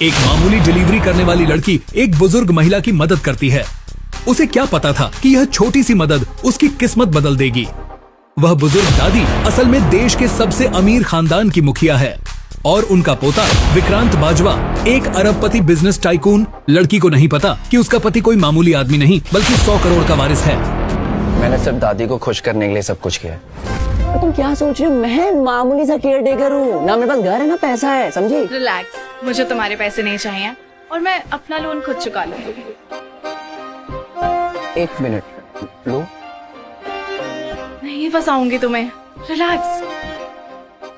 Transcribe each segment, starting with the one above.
एक मामूली डिलीवरी करने वाली लड़की एक बुजुर्ग महिला की मदद करती है। उसे क्या पता था कि यह छोटी सी मदद उसकी किस्मत बदल देगी। वह बुजुर्ग दादी असल में देश के सबसे अमीर खानदान की मुखिया है और उनका पोता विक्रांत बाजवा एक अरबपति बिजनेस टाइकून। लड़की को नहीं पता कि उसका पति कोई मामूली आदमी नहीं बल्कि 100 करोड़ का वारिस है। मैंने सिर्फ दादी को खुश करने के लिए सब कुछ किया। तुम क्या सोच रहे हो? मैं मामूली सा केयर टेकर हूँ ना, मेरे पास घर है ना पैसा है, समझी? रिलैक्स, मुझे तुम्हारे पैसे नहीं चाहिए और मैं अपना लोन खुद चुका लूंगी। 1 मिनट लो। नहीं फंसाऊंगी तुम्हें, रिलैक्स।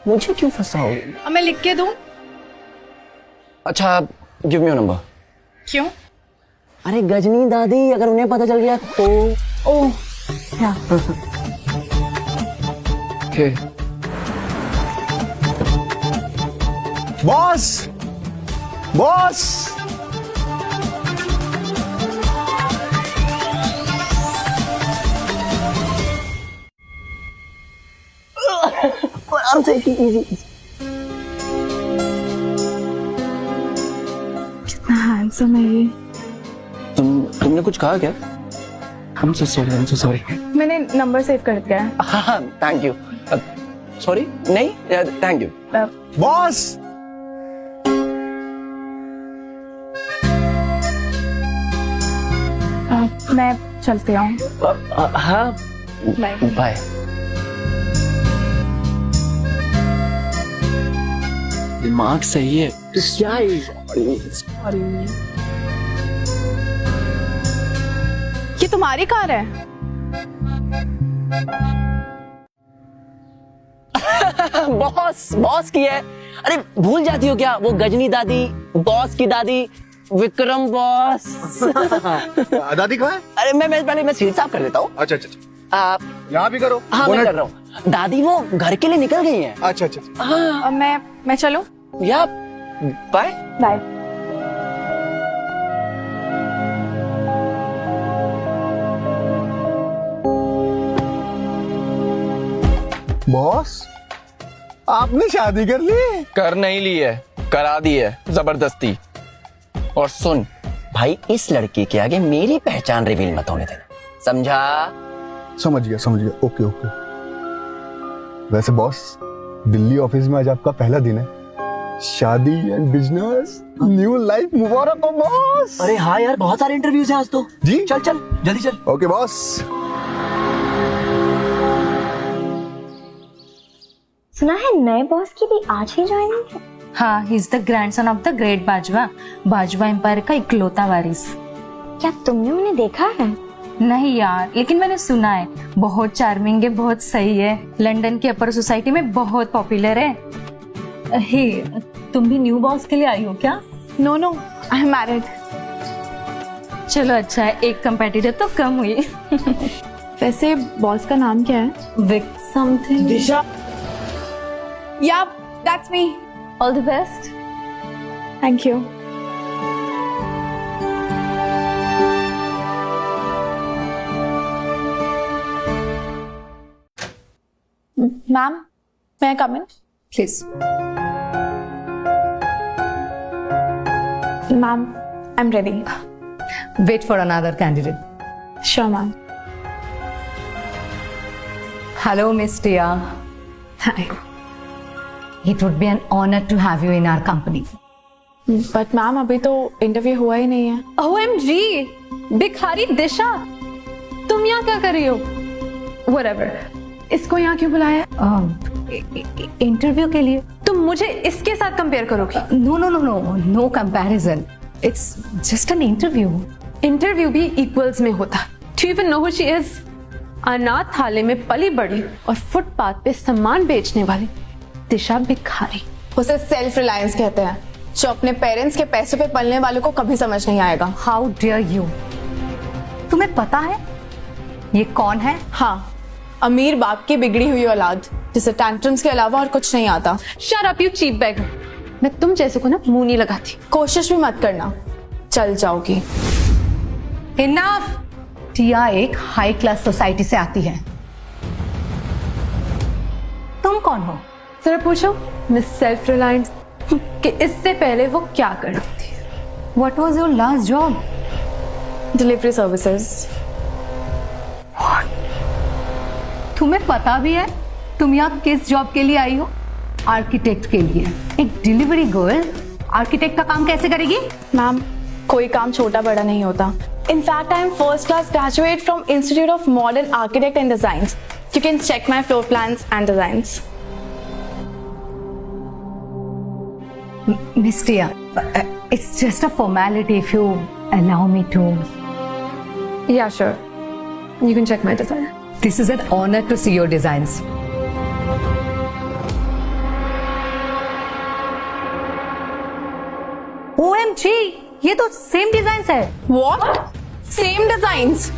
मुझे क्यों फंसाओगे? अब मैं लिख के दूं? अच्छा, गिव मी योर नंबर। क्यों? अरे गजनी दादी, अगर उन्हें पता चल गया तो। ओह क्या? बॉस बॉस आराम से, इजी। कितना हैंडसम है ये। तुमने कुछ कहा क्या? I'm so sorry. मैंने नंबर सेव कर दिया है। हाँ, थैंक यू। सॉरी नहीं, थैंक यू। बॉस मैं चलती हूँ। हाँ, बाय। बाय। दिमाग सही है। क्या है? ये तुम्हारी कार है? बॉस की है। अरे भूल जाती हो क्या? वो गजनी दादी, बॉस की दादी, विक्रम बॉस। दादी कहाँ है? अरे मैं सीट साफ कर देता हूँ। अच्छा अच्छा अच्छा, आप? यहाँ भी करो। हाँ मैं कर रहा हूँ। दादी वो घर के लिए निकल गई हैं। अच्छा अच्छा। हाँ अब मैं चलूं? या बाय बाय। बॉस आपने शादी कर ली? कर नहीं ली है, करा दी है जबरदस्ती। और सुन भाई, इस लड़की के आगे मेरी पहचान रिवील मत होने देना, समझा? समझ गया। Okay okay. वैसे बॉस, दिल्ली ऑफिस में आज आपका पहला दिन है। शादी एंड बिजनेस, न्यू लाइफ मुबारक हो बॉस। अरे हाँ यार, बहुत सारे इंटरव्यूज हैं आज तो। जी चल जल्दी चल। Okay boss. सुना है नए बॉस की भी आज ही ज्वाइनिंग है। हाँ, he is the grandson of the great Bajwa, Bajwa empire का इकलौता वारिस। क्या तुमने उन्हें देखा है? नहीं यार, लेकिन मैंने सुना है बहुत चार्मिंग है, बहुत सही है, लंदन की अपर सोसाइटी में बहुत पॉपुलर है। हे, तुम भी न्यू बॉस के लिए आई हो क्या? No, I am married. चलो अच्छा है, एक कंपेटिटर तो कम हुई। वैसे बॉस का नाम क्या है? Vik something. Disha. Yeah that's me. All the best. Thank you. Ma'am, may I come in? Please. Ma'am, I'm ready. Wait for another candidate. Sure, ma'am. Hello, Miss Tia. Hi. It would be an honor to have you in our company. But ma'am, अभी तो interview हुआ ही नहीं है। OMG, भिखारी दिशा, तुम यहाँ क्या कर रही हो? Whatever. इसको यहाँ क्यों बुलाया? इंटरव्यू के लिए। तुम मुझे इसके साथ कंपेयर करोगी? No comparison. It's just an interview. Interview भी इक्वल्स में होता। Do you even know who she is? अनाथालय में पली बड़ी और फुटपाथ पे सामान बेचने वाली दिशा भिखारी। उसे सेल्फ रिलायंस कहते हैं, जो अपने पेरेंट्स के पैसों पे पलने वालों को कभी समझ नहीं आएगा। How dare you? तुम्हें पता है ये कौन है? हाँ, अमीर बाप की बिगड़ी हुई औलाद, जिसे टैंट्रम्स के अलावा और कुछ नहीं आता। Shut up, you cheap beggar. मैं तुम जैसे को ना मुंह नहीं लगाती। कोशिश भी मत करना, चल जाओगी। Enough! टिया एक हाई क्लास सोसाइटी से आती है। तुम कौन हो? जरा पूछो, मिस सेल्फ रिलायंस कि इससे पहले वो क्या कर रही थी। What was your last job? Delivery services. तुम्हें पता भी है तुम यहाँ किस जॉब के लिए आई हो? आर्किटेक्ट के लिए। एक डिलीवरी गर्ल आर्किटेक्ट का काम कैसे करेगी? मैम, कोई काम छोटा बड़ा नहीं होता। In fact I am first class graduate from institute of modern architect and designs. You can check my floor plans and designs. Miss Tia, it's just a formality if you allow me to. Yeah, sure. You can check my design. This is an honor to see your designs. OMG, ये तो same designs है। What? Same designs?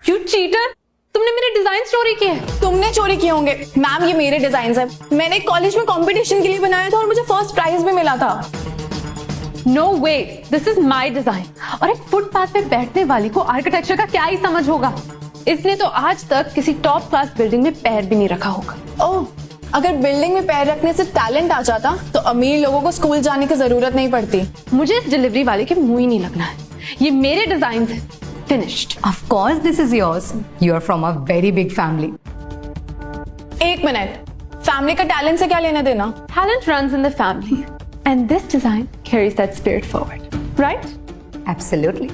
You cheater! तुमने मेरे design चोरी किए। तुमने चोरी किए होंगे। मैम, ये मेरे डिजाइन है। मैंने कॉलेज में कंपटीशन के लिए बनाया था और मुझे फर्स्ट प्राइज भी मिला था। No way! This is my design. और एक फुटपाथ पे बैठने वाली को आर्किटेक्चर का क्या ही समझ होगा। इसने तो आज तक किसी टॉप क्लास बिल्डिंग में पैर भी नहीं रखा होगा। ओह, अगर बिल्डिंग में पैर रखने से टैलेंट आ जाता तो अमीर लोगों को स्कूल जाने की जरूरत नहीं पड़ती। मुझे इस डिलीवरी वाले के मुंह ही नहीं लगना है। ये मेरे डिजाइन है। Finished. Of course, this is yours. You are from a very big family. एक मिनट, फैमिली का टैलेंट से क्या लेना देना? Talent runs in the family, and this design carries that spirit forward, right? Absolutely.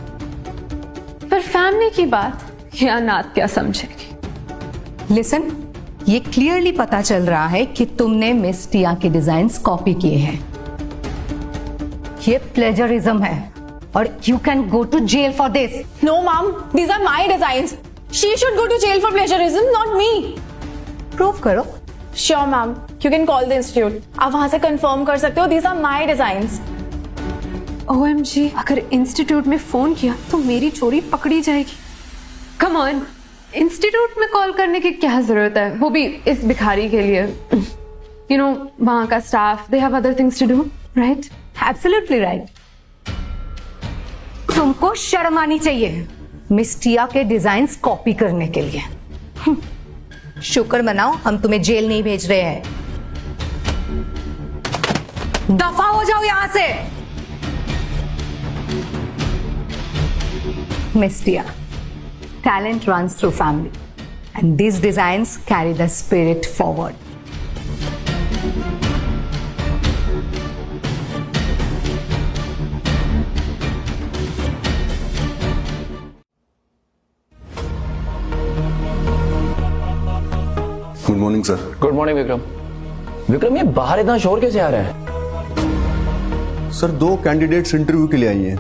पर family की बात ये अनाथ क्या समझेगी? Listen, ये क्लियरली पता चल रहा है कि तुमने मिस टिया के डिजाइन्स कॉपी किए हैं। ये प्लेजरिज्म है और you can go to jail for this. No, ma'am, these are my designs. She should go to jail for plagiarism, not me. Prove करो। Sure, ma'am. You can call the institute. आप वहां से confirm कर सकते हो। These are my designs. OMG, अगर institute में phone किया तो मेरी चोरी पकड़ी जाएगी। Come on, इंस्टीट्यूट में कॉल करने की क्या जरूरत है, वो भी इस भिखारी के लिए। You know, वहां का staff, they have other things to do, right? Absolutely right. तुमको शर्म आनी चाहिए मिस टिया के डिजाइन्स कॉपी करने के लिए। शुक्र मनाओ हम तुम्हें जेल नहीं भेज रहे हैं। दफा हो जाओ यहां से। Miss Tia, talent runs through family and these designs carry the spirit forward. Good morning sir. Good morning Vikram. Vikram, ये बाहर इतना शोर कैसे आ रहा है? सर, दो कैंडिडेट्स इंटरव्यू के लिए आई हैं।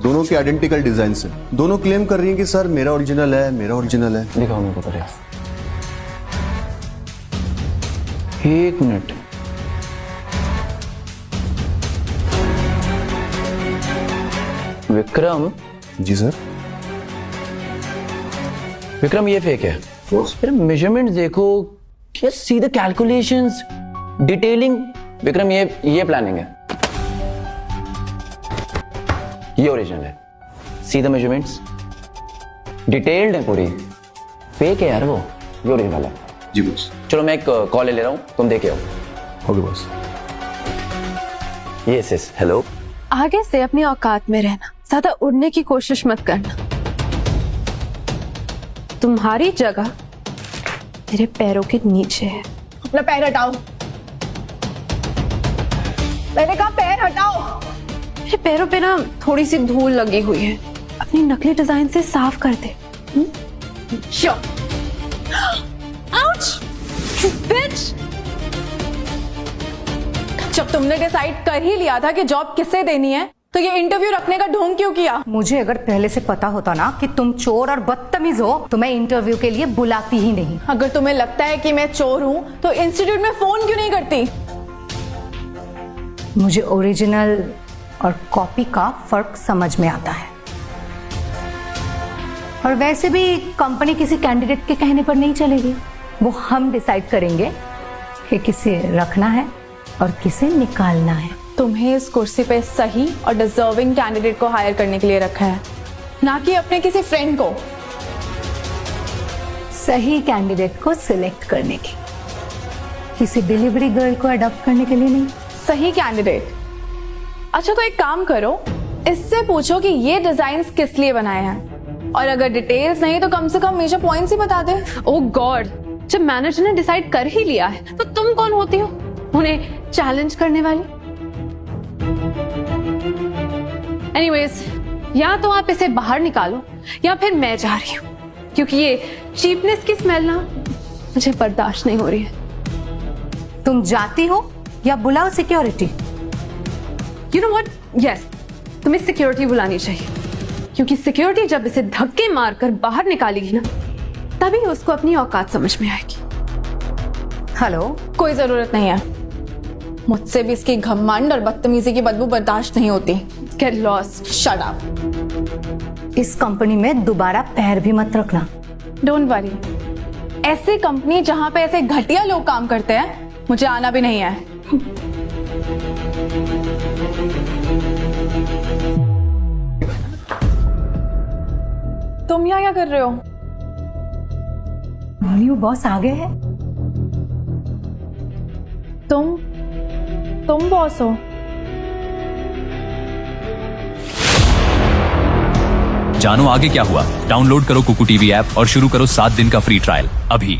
दोनों के आइडेंटिकल डिजाइन है। दोनों क्लेम कर रही हैं कि सर मेरा ओरिजिनल है, मेरा ओरिजिनल है। दिखाओ मेरे को पहले। एक मिनट। विक्रम। जी सर। विक्रम, ये फेक है। फिर मेजरमेंट देखो, क्या सीधे कैलकुलेशंस, डिटेलिंग। विक्रम, ये प्लानिंग है, ये ओरिजिनल है। सीधा मेजरमेंट्स, डिटेल्ड है पूरी। फेक है यार वो, ये ओरिजिनल है। जी बॉस। चलो मैं एक कॉल ले रहा हूँ, तुम देखे हो। Okay boss. ये सिस, हेलो। आगे से अपनी औकात में रहना, ज्यादा उड़ने की कोशिश मत करना। तुम्हारी जगह मेरे पैरों के नीचे है। अपना पैर हटाओ। मैंने कहा पैर हटाओ। मेरे पैरों पे ना थोड़ी सी धूल लगी हुई है, अपनी नकली डिजाइन से साफ कर दे। आउच! Bitch! जब तुमने डिसाइड कर ही लिया था कि जॉब किसे देनी है, तो ये इंटरव्यू रखने का ढोंग क्यों किया? मुझे अगर पहले से पता होता ना कि तुम चोर और बदतमीज हो तो मैं इंटरव्यू के लिए बुलाती ही नहीं। अगर तुम्हें लगता है कि मैं चोर हूं तो इंस्टीट्यूट में फोन क्यों नहीं करती? मुझे ओरिजिनल और कॉपी का फर्क समझ में आता है। और वैसे भी कंपनी किसी कैंडिडेट के कहने पर नहीं चलेगी। वो हम डिसाइड करेंगे कि किसे रखना है और किसे निकालना है। तुम्हें इस कुर्सी पे सही और डिजर्विंग कैंडिडेट को हायर करने के लिए रखा है, ना कि अपने किसी फ्रेंड को। सही कैंडिडेट को सिलेक्ट करने की, किसी डिलीवरी गर्ल को अडॉप्ट करने के लिए नहीं। सही कैंडिडेट। अच्छा तो एक काम करो, इससे पूछो कि ये डिजाइन्स किस लिए बनाए हैं, और अगर डिटेल्स नहीं तो कम से कम मेजर पॉइंट्स ही बता दे। ओह गॉड, जब मैनेजर ने डिसाइड कर ही लिया है तो तुम कौन होती हो उन्हें चैलेंज करने वाली? एनीवेज, या तो आप इसे बाहर निकालो या फिर मैं जा रही हूँ, क्योंकि ये चीपनेस की स्मेल ना मुझे बर्दाश्त नहीं हो रही है। तुम जाती हो या बुलाओ security? You know what, yes, तुम्हें सिक्योरिटी बुलानी चाहिए, क्योंकि सिक्योरिटी जब इसे धक्के मारकर बाहर निकालेगी ना, तभी उसको अपनी औकात समझ में आएगी। हेलो, कोई जरूरत नहीं है, मुझसे भी इसकी घमंड और बदतमीजी की बदबू बर्दाश्त नहीं होती। Get lost. Shut up. इस कंपनी में दोबारा पैर भी मत रखना। डोंट वरी, ऐसी कंपनी जहां पे ऐसे घटिया लोग काम करते हैं मुझे आना भी नहीं है। तुम यहाँ क्या कर रहे हो? न्यू बॉस आ गए हैं। तुम बॉस हो? जानो आगे क्या हुआ? डाउनलोड करो कुकू टीवी ऐप और शुरू करो 7 दिन का फ्री ट्रायल अभी।